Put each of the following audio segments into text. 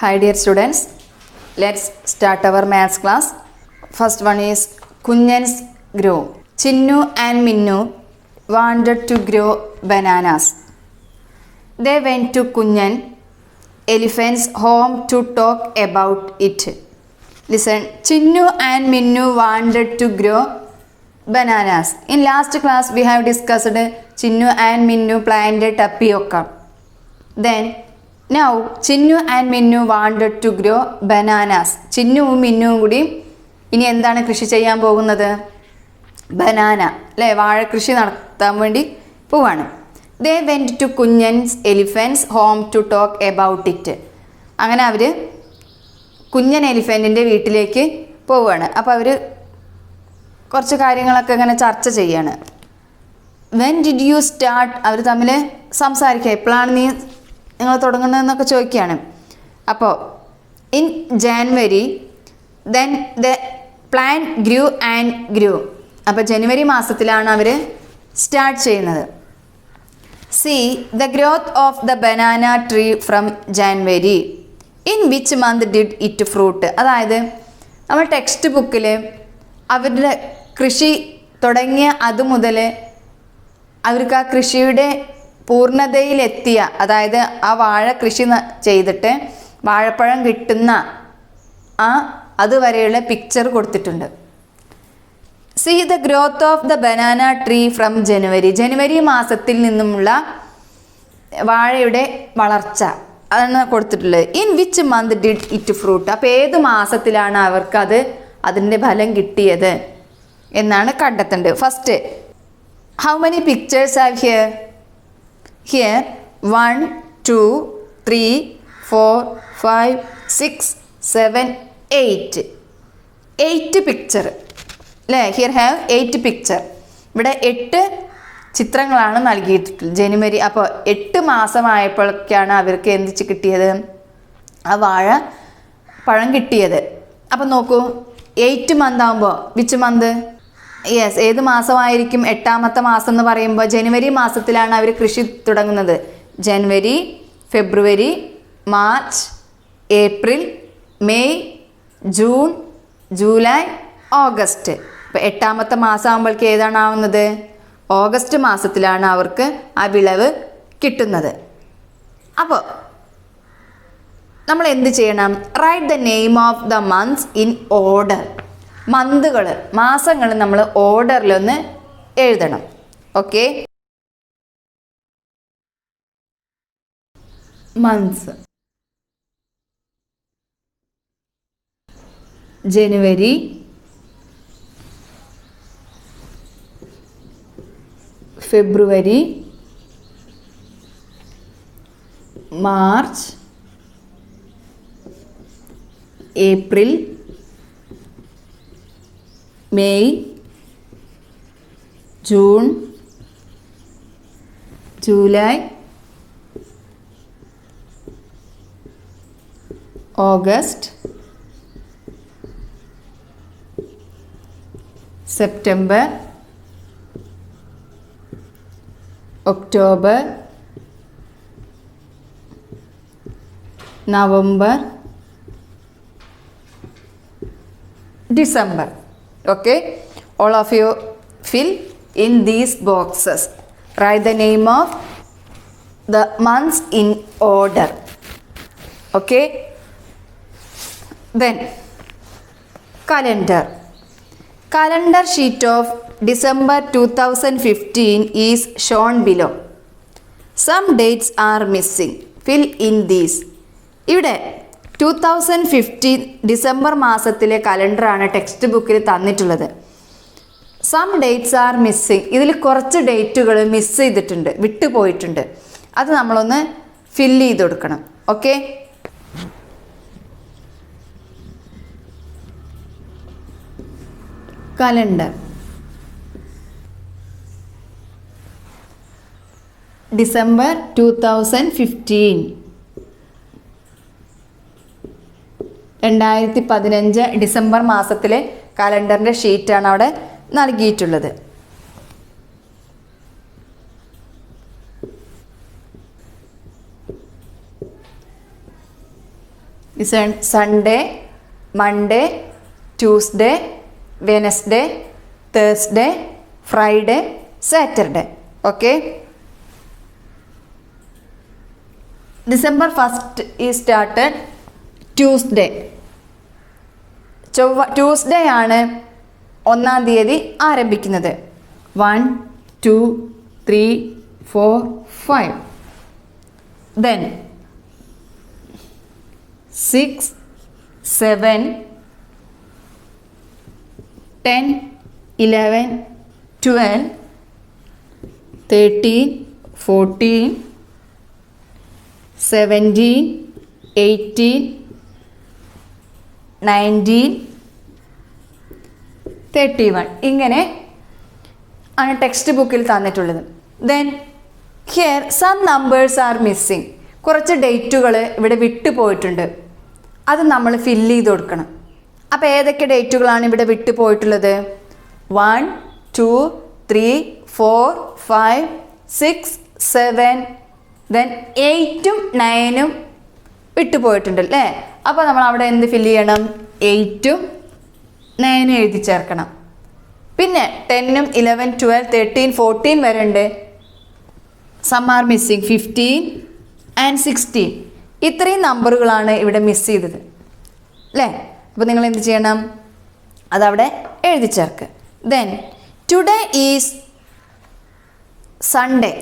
Hi dear students, let's start our maths class. First one is Kunjan's grow. Chinnu and Minnu wanted to grow bananas. They went to Kunjan elephant's home to talk about it. Listen, Chinnu and Minnu wanted to grow bananas. In last class we have discussed Chinnu and Minnu planted tapioca. Then now Chinnu and Minnu wanted to grow bananas. ചിന്നുവും മിന്നുവും കൂടി ഇനി എന്താണ് കൃഷി ചെയ്യാൻ പോകുന്നത്? Banana അല്ലേ, വാഴ കൃഷി നടത്താൻ വേണ്ടി പോവാണ്. They went to Kunjan's elephant's home to talk about it. അങ്ങനെ അവർ കുഞ്ഞൻ എലിഫൻറ്റിൻ്റെ വീട്ടിലേക്ക് പോവുകയാണ്. അപ്പോൾ അവർ കുറച്ച് കാര്യങ്ങളൊക്കെ ഇങ്ങനെ ചർച്ച ചെയ്യാണ്. വെൻ ഡിഡ് യു സ്റ്റാർട്ട്, അവർ തമ്മിൽ സംസാരിക്കുക, എപ്പോഴാണ് നിങ്ങൾ തുടങ്ങുന്നതെന്നൊക്കെ ചോദിക്കുകയാണ്. അപ്പോൾ in January then the plan grew and grew. അപ്പോൾ ജനുവരി മാസത്തിലാണ് അവർ സ്റ്റാർട്ട് ചെയ്യുന്നത്. See the growth of the banana tree from January. In which month did it fruit. അതായത് നമ്മൾ ടെക്സ്റ്റ് ബുക്കിൽ അവരുടെ കൃഷി തുടങ്ങിയ അതുമുതൽ അവർക്ക് ആ കൃഷിയുടെ പൂർണ്ണതയിലെത്തിയ, അതായത് ആ വാഴ കൃഷി ചെയ്തിട്ട് വാഴപ്പഴം കിട്ടുന്ന അതുവരെയുള്ള പിക്ചർ കൊടുത്തിട്ടുണ്ട്. See the growth of the banana tree from January. ജനുവരി മാസത്തിൽ നിന്നുമുള്ള വാഴയുടെ വളർച്ച അതാണ് കൊടുത്തിട്ടുള്ളത്. In which month did it fruit. അപ്പോൾ ഏത് മാസത്തിലാണ് അവർക്കത് അതിൻ്റെ ഫലം കിട്ടിയത് എന്നാണ് കണ്ടെത്തേണ്ടത്. First, how many pictures are here? Here 1, 2, 3, 4, 5, 6, 7, 8 picture അല്ലേ? Here have 8 picture. ഇവിടെ 8 ചിത്രങ്ങളാണ് നൽകിയിട്ടുള്ളത് ജനുവരി. അപ്പോൾ 8 മാസമായപ്പോഴൊക്കെയാണ് അവർക്ക് എന്തിച്ച് കിട്ടിയത്? ആ വാഴ പഴം കിട്ടിയത്. അപ്പം നോക്കൂ, 8 മന്ത് ആകുമ്പോൾ വിച്ച് മന്ത്? യെസ്, ഏത് മാസമായിരിക്കും 8ാമത്തെ മാസം എന്ന് പറയുമ്പോൾ? ജനുവരി മാസത്തിലാണ് അവർ കൃഷി തുടങ്ങുന്നത്. ജനുവരി, ഫെബ്രുവരി, March, April, May, June, July, August. ഇപ്പോൾ 8ാമത്തെ മാസം ആകുമ്പോഴേക്ക് ഏതാണ് ആവുന്നത്? ഓഗസ്റ്റ് മാസത്തിലാണ് അവർക്ക് ആ വിളവ് കിട്ടുന്നത്. അപ്പോൾ നമ്മൾ എന്ത് ചെയ്യണം? Write the name of the months in order. മന്തുകൾ, മാസങ്ങൾ നമ്മൾ ഓർഡറിലൊന്ന് എഴുതണം. Okay, months. January, February, March, April, May, June, July, August, September, October, November, December. Okay, all of you fill in these boxes. Write the name of the months in order. Okay, then calendar. Calendar sheet of December 2015 is shown below. Some dates are missing. Fill in these. ഇവിടെ 2015 December മാസത്തിലെ കലണ്ടറാണ് text ബുക്കിൽ തന്നിട്ടുള്ളത്. Some dates are missing. ഇതിൽ കുറച്ച് ഡേറ്റുകൾ miss ചെയ്തിട്ടുണ്ട്, വിട്ടുപോയിട്ടുണ്ട്. അത് നമ്മളൊന്ന് fill ചെയ്ത് കൊടുക്കണം. ഓക്കെ, കലണ്ടർ ഡിസംബർ 2015, 2015 ഡിസംബർ മാസത്തിലെ കലണ്ടറിൻ്റെ ഷീറ്റാണ് അവിടെ നൽകിയിട്ടുള്ളത്. Listen, Sunday, Monday, Tuesday, Wednesday, Thursday, Friday, Saturday. Okay. December 1st is started Tuesday. Tuesday ആണ് 1-ാം തീയതി ആരംഭിക്കുന്നത്. 1, 2, 3, 4, 5. Then 6, 7, 10, 11, 12, 13, 14, 17, 18, 19, 31. ഇങ്ങനെ ആണ് ടെക്സ്റ്റ് ബുക്കിൽ തന്നിട്ടുള്ളത്. Then here some numbers are missing. കുറച്ച് ഡേറ്റുകൾ ഇവിടെ വിട്ടുപോയിട്ടുണ്ട്. അത് നമ്മൾ ഫില്ല് ചെയ്ത് കൊടുക്കണം. അപ്പോൾ ഏതൊക്കെ ഡേറ്റുകളാണ് ഇവിടെ വിട്ടുപോയിട്ടുള്ളത്? 1, 2, 3, 4, 5, 6, 7, ദെൻ 8ഉം 9ഉം വിട്ടുപോയിട്ടുണ്ട് അല്ലേ? അപ്പോൾ നമ്മൾ അവിടെ എന്ത് ഫില്ല് ചെയ്യണം? 8ഉം 9ഉം എഴുതി ചേർക്കണം. പിന്നെ 10ഉം 11, 12, 13, 14 വരെ ഉണ്ട്. Some are missing 15 and 16. ഇത്രയും നമ്പറുകളാണ് ഇവിടെ മിസ് ചെയ്തത് അല്ലേ? അപ്പോൾ നിങ്ങൾ എന്ത് ചെയ്യണം? അതവിടെ എഴുതി ചേർക്ക്. Then today is Sunday.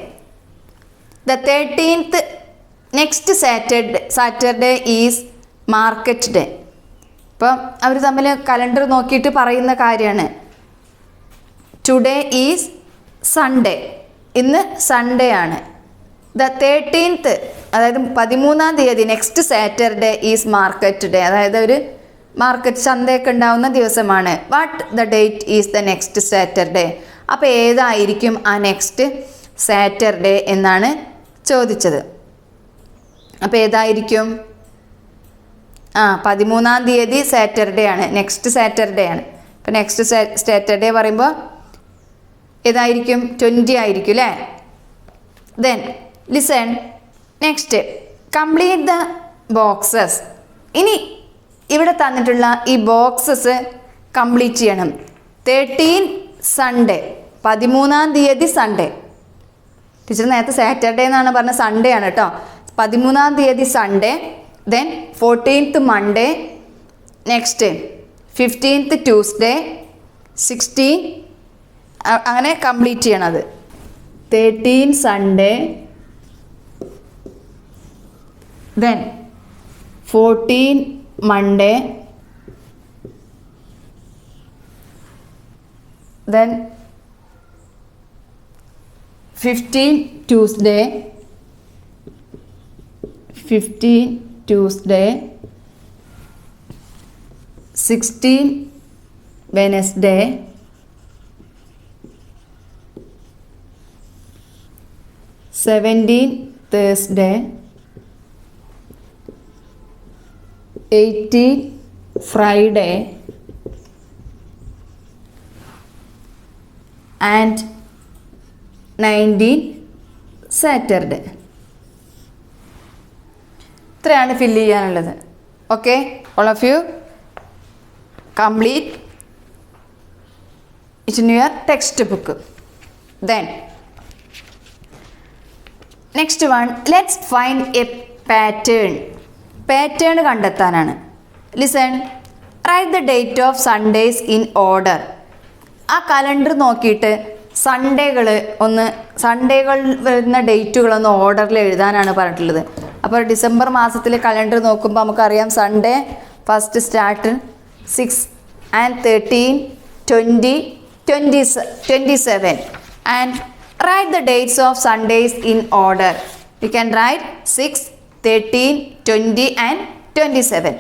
The 13th next Saturday is market day. ഇപ്പം അവർ തമ്മിൽ കലണ്ടർ നോക്കിയിട്ട് പറയുന്ന കാര്യമാണ്. ടുഡേ ഈസ് സൺഡേ, ഇന്ന് സൺഡേ ആണ്. ദ 13th അതായത് 13-ാം തീയതി next Saturday is market day, അതായത് ഒരു മാർക്കറ്റ് ചന്തയൊക്കെ ഉണ്ടാവുന്ന ദിവസമാണ്. What the date is the next Saturday. അപ്പോൾ ഏതായിരിക്കും ആ നെക്സ്റ്റ് സാറ്റർഡേ എന്നാണ് ചോദിച്ചത്. അപ്പോൾ ഏതായിരിക്കും? 13-ാം തീയതി സാറ്റർഡേ ആണ്, നെക്സ്റ്റ് സാറ്റർഡേ ആണ്. അപ്പോൾ നെക്സ്റ്റ് സാറ്റർഡേ പറയുമ്പോൾ ഏതായിരിക്കും? 20 ആയിരിക്കും അല്ലേ? Then listen, next complete the boxes. ഇനി ഇവിടെ തന്നിട്ടുള്ള ഈ ബോക്സസ് കംപ്ലീറ്റ് ചെയ്യണം. 13 സൺഡേ, 13-ാം തീയതി സൺഡേ. ടീച്ചർ നേരത്തെ സാറ്റർഡേ എന്നാണ് പറഞ്ഞത്, സൺഡേ ആണ് കേട്ടോ. 13-ാം തീയതി Sunday. Then 14th Monday. Next 15th Tuesday, 16 അങ്ങനെ കംപ്ലീറ്റ് ചെയ്യണത്. 13 Sunday, then 14 Monday, then 15 Tuesday, 16 Wednesday, 17 Thursday, 18 Friday and 19 Saturday. ഇത്രയാണ് ഫില്ല് ചെയ്യാനുള്ളത്. Okay, all of you complete it in your textbook. Then next one, let's find a pattern. Pattern കണ്ടെത്താനാണ്. Listen, write the date of Sundays in order. ആ calendar നോക്കിയിട്ട് സൺഡേകൾ വരുന്ന ഡേറ്റുകളൊന്ന് ഓർഡറിൽ എഴുതാനാണ് പറഞ്ഞിട്ടുള്ളത്. അപ്പോൾ ഡിസംബർ മാസത്തിലെ കലണ്ടർ നോക്കുമ്പോൾ നമുക്കറിയാം Sunday first start 6 and 13, 20, 27 and write the dates of Sundays in order. You can write 6, 13, 20 and 27.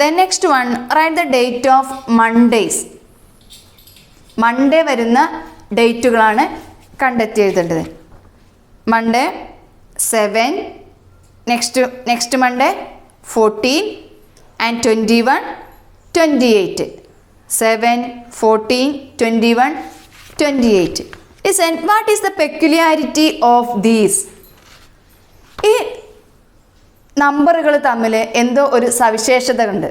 Then next one, write the date of Mondays. Monday വരുന്ന ഡേറ്റുകളാണ് കണ്ടെത്തി എഴുതേണ്ടത്. Monday 7, next Monday 14 and 21, 28. 7, 14, 21, 28. Listen, what is the peculiarity of these? ഈ നമ്പറുകൾ തമ്മിൽ എന്തോ ഒരു സവിശേഷത ഉണ്ട്.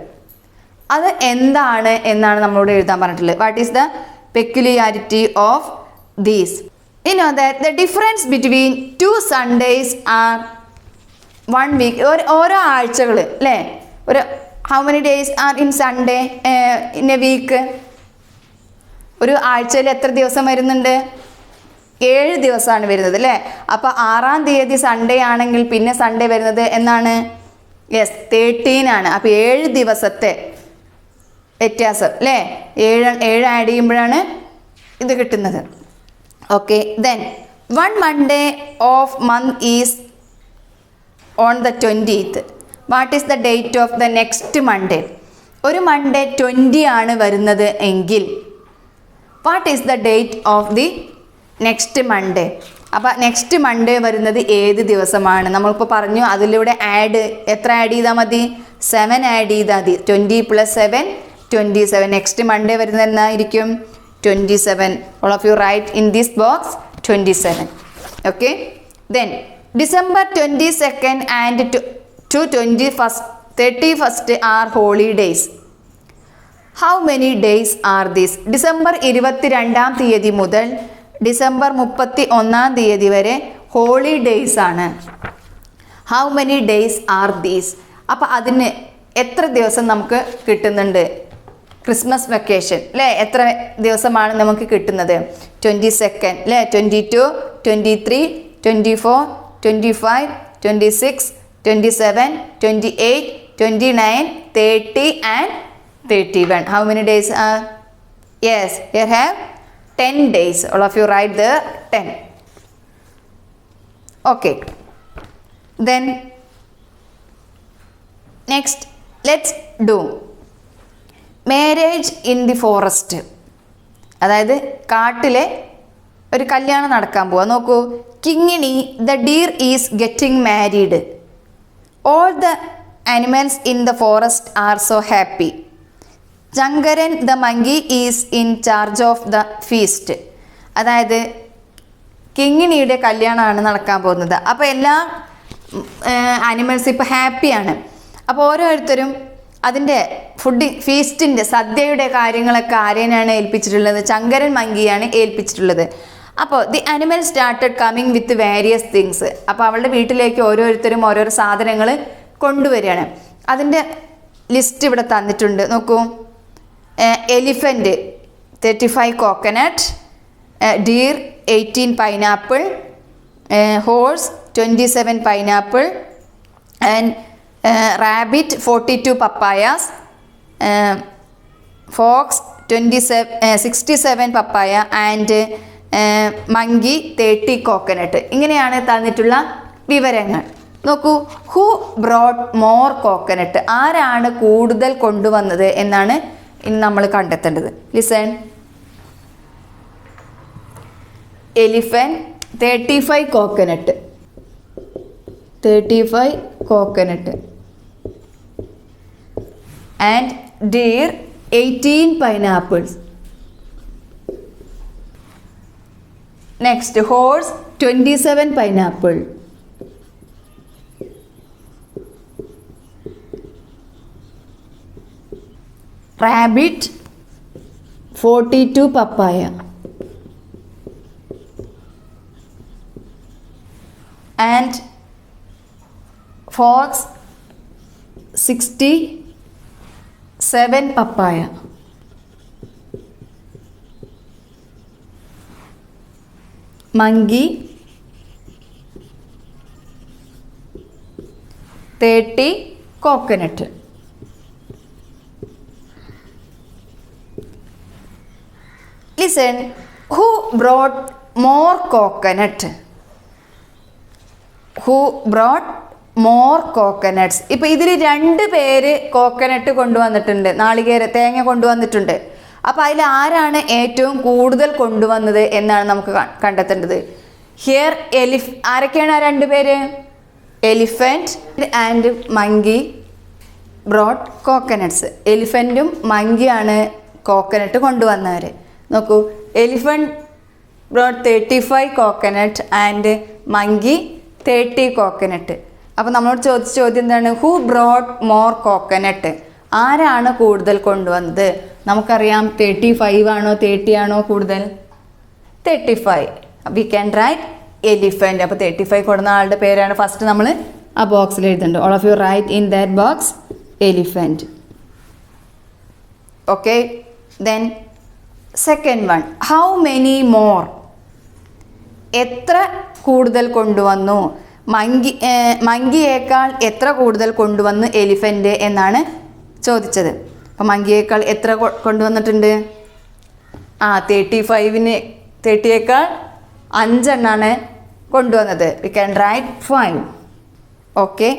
അത് എന്താണ് എന്നാണ് നമ്മളോട് എഴുതാൻ പറഞ്ഞിട്ടുള്ളത്. What is the peculiarity of these? You know that the difference between 2 Sundays are 1 week. ഓരോ ആഴ്ചകൾ അല്ലേ, ഒരു how many days are in Sunday in a week? ഒരു ആഴ്ചയിൽ എത്ര ദിവസം വരുന്നുണ്ട്? 7 ദിവസമാണ് വരുന്നത് അല്ലേ. അപ്പോൾ 6-ാം തീയതി സൺഡേ ആണെങ്കിൽ പിന്നെ സൺഡേ വരുന്നത് എന്നാണ്? യെസ്, 13 ആണ്. അപ്പോൾ 7 ദിവസത്തെ വ്യത്യാസം അല്ലേ, 7 ആഡ് ചെയ്യുമ്പോഴാണ് ഇത് കിട്ടുന്നത്. Okay, then 1 Monday of month is on the 20th. What is the date of the next Monday? ഒരു മൺഡേ 20 ആണ് വരുന്നത് എങ്കിൽ what is the date of the next Monday? അപ്പോൾ നെക്സ്റ്റ് മൺഡേ വരുന്നത് ഏത് ദിവസമാണ്? നമ്മളിപ്പോൾ പറഞ്ഞു അതിലൂടെ എത്ര ആഡ് ചെയ്താൽ മതി? 7 ആഡ് ചെയ്താൽ മതി. 20 + 7 27. നെക്സ്റ്റ് മൺഡേ വരുന്നത് എന്നായിരിക്കും? 27. All of you write in this box 27. Okay, then December 22nd and to 31st are holidays. How many days are these? December 22-ാം തീയതി മുതൽ ഡിസംബർ 31-ാം തീയതി വരെ ഹോളിഡേയ്സ് ആണ്. How many days are these? അപ്പോൾ അതിന് എത്ര ദിവസം നമുക്ക് കിട്ടുന്നുണ്ട്? ക്രിസ്മസ് വെക്കേഷൻ അല്ലേ, എത്ര ദിവസമാണ് നമുക്ക് കിട്ടുന്നത്? 22nd അല്ലേ, 22, 23, 24, 25, 26, 27, 28, 29, 30 and 31. How many days are? Yes, here have 10 days. All of you write the 10. Okay, then next let's do marriage in the forest. അതായത് കാട്ടിലെ ഒരു കല്യാണം നടക്കാൻ പോവാ. നോക്കൂ, Kingini the deer is getting married. All the animals in the forest are so happy. Chankaran the monkey is in charge of the feast. അതായത് കിങ്ങിണിയുടെ കല്യാണമാണ് നടക്കാൻ പോകുന്നത്. അപ്പോൾ എല്ലാ ആനിമൽസ് ഇപ്പോൾ ഹാപ്പിയാണ്. അപ്പോൾ ഓരോരുത്തരും അതിൻ്റെ ഫീസ്റ്റിൻ്റെ സദ്യയുടെ കാര്യങ്ങളൊക്കെ ആരെയാണ് ഏൽപ്പിച്ചിട്ടുള്ളത്? ചങ്കരൻ മങ്കിയാണ് ഏൽപ്പിച്ചിട്ടുള്ളത്. അപ്പോൾ the animal started coming with various things. അപ്പോൾ അവളുടെ വീട്ടിലേക്ക് ഓരോരുത്തരും ഓരോരോ സാധനങ്ങൾ കൊണ്ടുവരികയാണ്. അതിൻ്റെ ലിസ്റ്റ് ഇവിടെ തന്നിട്ടുണ്ട്, നോക്കൂ. Elephant 35 coconut, deer 18 pineapple, horse 27 pineapple and rabbit 42 papayas, fox 67 papaya and monkey 30 coconut. ഇങ്ങനെയാണ് തന്നിട്ടുള്ള വിവരങ്ങൾ. നോക്കൂ, ഹു ബ്രോട്ട് മോർ കോക്കനട്ട്? ആരാണ് കൂടുതൽ കൊണ്ടുവന്നത് എന്നാണ് ഇനി നമ്മൾ കണ്ടെത്തേണ്ടത്. Listen. Elephant 35 coconut, 35 coconut and deer 18 pineapples. Next, horse 27 pineapple, rabbit 42 papaya and fox 67 papaya. Monkey 30 coconut. Listen, who brought more coconut? Who brought more coconuts? ഇപ്പോൾ ഇതിൽ 2 പേര് കോക്കനട്ട് കൊണ്ടുവന്നിട്ടുണ്ട്, തേങ്ങ കൊണ്ടുവന്നിട്ടുണ്ട്. അപ്പോൾ അതിൽ ആരാണ് ഏറ്റവും കൂടുതൽ കൊണ്ടുവന്നത് എന്നാണ് നമുക്ക് കണ്ടെത്തേണ്ടത്. ഹിയർ ആരൊക്കെയാണ് ആ 2 പേര്? Elephant and monkey brought coconuts. എലിഫൻറ്റും മങ്കിയാണ് കോക്കനട്ട് കൊണ്ടുവന്നവർ. നോക്കൂ, elephant brought 35 coconut and monkey 30 coconut. അപ്പോൾ നമ്മളോട് ചോദിച്ച ചോദ്യം എന്താണ്? Who brought more coconut? ആരാണ് കൂടുതൽ കൊണ്ടുവന്നത്? നമുക്കറിയാം 35 ആണോ 30 ആണോ കൂടുതൽ? 35. We can write elephant. അപ്പോൾ 35 കൊടുന്ന ആളുടെ പേരാണ് ഫസ്റ്റ് നമ്മൾ ആ ബോക്സിൽ എഴുതേണ്ടത്. All of you write in that box elephant. Okay, then second one, how many more? എത്ര കൂടുതൽ കൊണ്ടുവന്നു? മങ്കിയേക്കാൾ എത്ര കൂടുതൽ കൊണ്ടുവന്നു എലിഫൻറ്റ് എന്നാണ് ചോദിച്ചത്. അപ്പം മങ്കിയേക്കാൾ എത്ര കൊണ്ടുവന്നിട്ടുണ്ട്? 30യേക്കാൾ 5 എണ്ണാണ് കൊണ്ടുവന്നത്. We can write 5. Okay,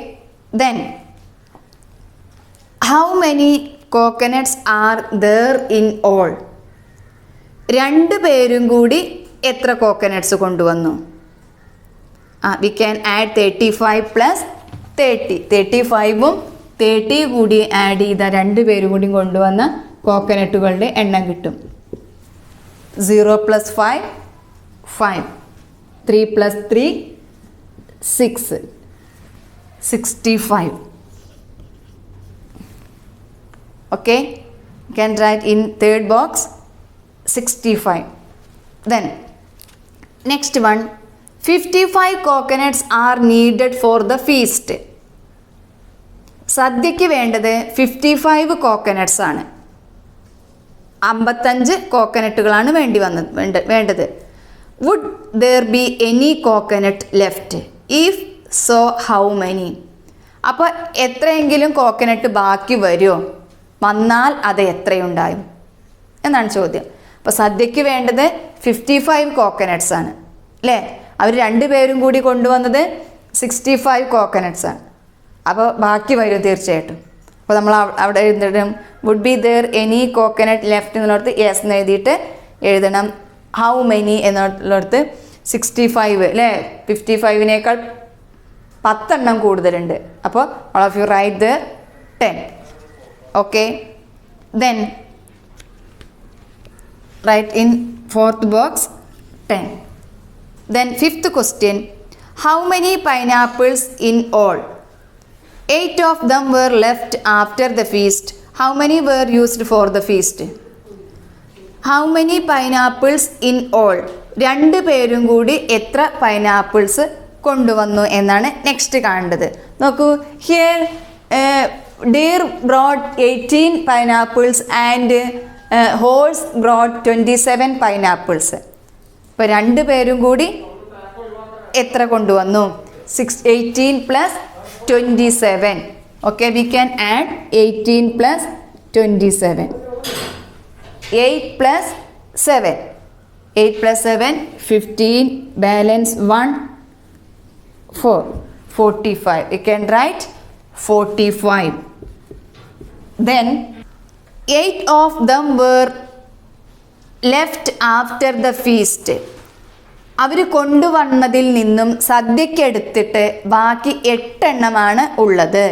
then how many coconuts are there in all? 2 പേരും കൂടി എത്ര കോക്കനട്ട്സ് കൊണ്ടുവന്നു? V can add 35 plus 30. 35ഉം 30 കൂടി ആഡ് ചെയ്ത 2 പേരും കൂടി കൊണ്ടുവന്ന കോക്കനട്ടുകളുടെ എണ്ണം കിട്ടും. 0 plus 5 5, 3 plus 3 6, 65. Okay, you can write in third box 65. Then next one, 55 coconuts are needed for the feast. സദ്യയ്ക്ക് വേണ്ടത് 55 കോക്കനട്ട്സ് ആണ്. 55 കോക്കനട്ടുകളാണ് വേണ്ടത്. Would there be any coconut left? If so how many? അപ്പോൾ എത്രയെങ്കിലും കോക്കനട്ട് ബാക്കി വരുമോ? വന്നാൽ അത് എത്രയുണ്ടായും എന്നാണ് ചോദ്യം. അപ്പോൾ സദ്യയ്ക്ക് വേണ്ടത് 55 കോക്കനട്ട്സ് ആണ് അല്ലേ? അവർ 2 പേരും കൂടി കൊണ്ടുവന്നത് 65 കോക്കനട്ട്സ് ആണ്. അപ്പോൾ ബാക്കി വരും തീർച്ചയായിട്ടും. അപ്പോൾ നമ്മൾ അവിടെ എഴുതിടും would be there any coconut left എന്നുള്ളടത്ത് യെസ് എന്ന് എഴുതിയിട്ട് എഴുതണം. ഹൗ മെനി എന്നുള്ളടത്ത് 65 അല്ലേ? 55നേക്കാൾ 10 എണ്ണം കൂടുതലുണ്ട്. അപ്പോൾ all of you write there 10. Okay, then write in fourth box 10. Then fifth question, how many pineapples in all? 8 of them were left after the feast. How many were used for the feast? How many pineapples in all? 2 പേരും കൂടി എത്ര pineapples കൊണ്ടുവന്നു എന്നാണ് next കാണേണ്ടത്. നോക്കൂ, here deer brought 18 pineapples and horse brought 27 pineapples. ഇപ്പോൾ 2 പേരും കൂടി എത്ര കൊണ്ടുവന്നു? 18 plus 27. Okay, V can add 18 plus 27. 8 plus 7. 8 plus 7 15, balance 1 4, 45. We can write 45. Then 8 of them were left after the feast. അവർ കൊണ്ടുവന്നതിൽ നിന്നും സദ്യയ്ക്ക് എടുത്തിട്ട് ബാക്കി 8 എണ്ണമാണ് ഉള്ളത്.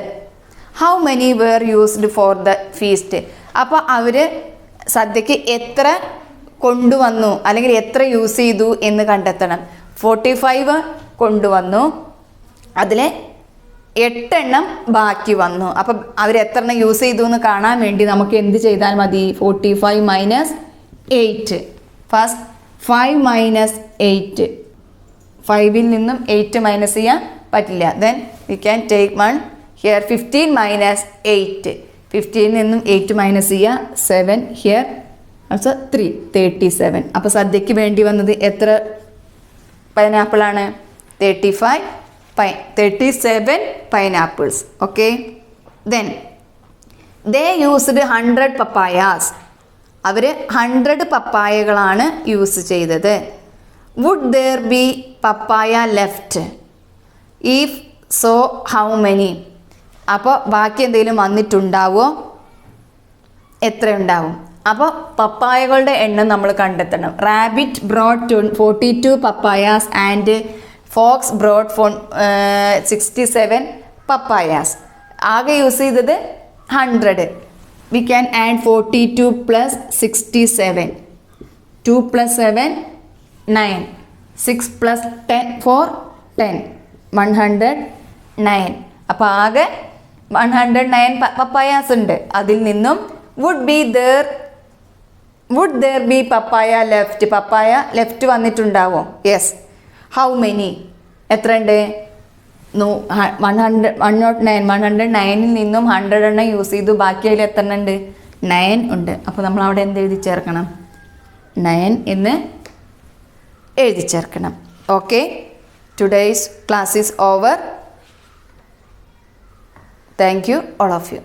How many where used for the feast? അപ്പോൾ അവർ സദ്യയ്ക്ക് എത്ര കൊണ്ടുവന്നു അല്ലെങ്കിൽ എത്ര യൂസ് ചെയ്തു എന്ന് കണ്ടെത്തണം. 45 കൊണ്ടുവന്നു, അതിൽ 8 എണ്ണം ബാക്കി വന്നു. അപ്പം അവർ എത്ര എണ്ണം യൂസ് ചെയ്തു എന്ന് കാണാൻ വേണ്ടി നമുക്ക് എന്ത് ചെയ്താൽ മതി? 45 മൈനസ് 8. First 5 minus 8. 5ൽ നിന്നും 8 മൈനസ് ചെയ്യാൻ പറ്റില്ല. Then we can take 1 here. 15 minus 8. 15ൽ നിന്നും 8 മൈനസ് ചെയ്യുക. 7 ഹിയർ ആൾസോ 3, 37. അപ്പോൾ സദ്യയ്ക്ക് വേണ്ടി വന്നത് എത്ര പൈനാപ്പിളാണ്? 37 pineapples. Okay, then they used 100 papayas. അവർ 100 പപ്പായകളാണ് യൂസ് ചെയ്തത്. Would there be papaya left? if so how many? അപ്പോൾ ബാക്കി എന്തെങ്കിലും വന്നിട്ടുണ്ടാവോ? എത്ര ഉണ്ടാവും? അപ്പോൾ പപ്പായകളുടെ എണ്ണം നമ്മൾ കണ്ടെത്തണം. Rabbit brought 42 papayas and fox brought 67 papayas. ആകെ യൂസ് ചെയ്തത് 100. We can add 42 plus 67. 2 plus 7 9. 6 plus 10 4 10. 9. അപ്പോൾ ആകെ 109 പപ്പായാസ് ഉണ്ട്. അതിൽ നിന്നും would there be papaya left, papaya left വന്നിട്ടുണ്ടാവും. യെസ്. ഹൗ മെനി, എത്ര ഉണ്ട്? 109ൽ നിന്നും 100 എണ്ണം യൂസ് ചെയ്തു. ബാക്കി അതിൽ എത്ര ഉണ്ട്? 9 ഉണ്ട്. അപ്പോൾ നമ്മൾ അവിടെ എന്ത് എഴുതി ചേർക്കണം? 9 എന്ന് എഴുതി ചേർക്കണം. Okay, today's class is over. Thank you all of you.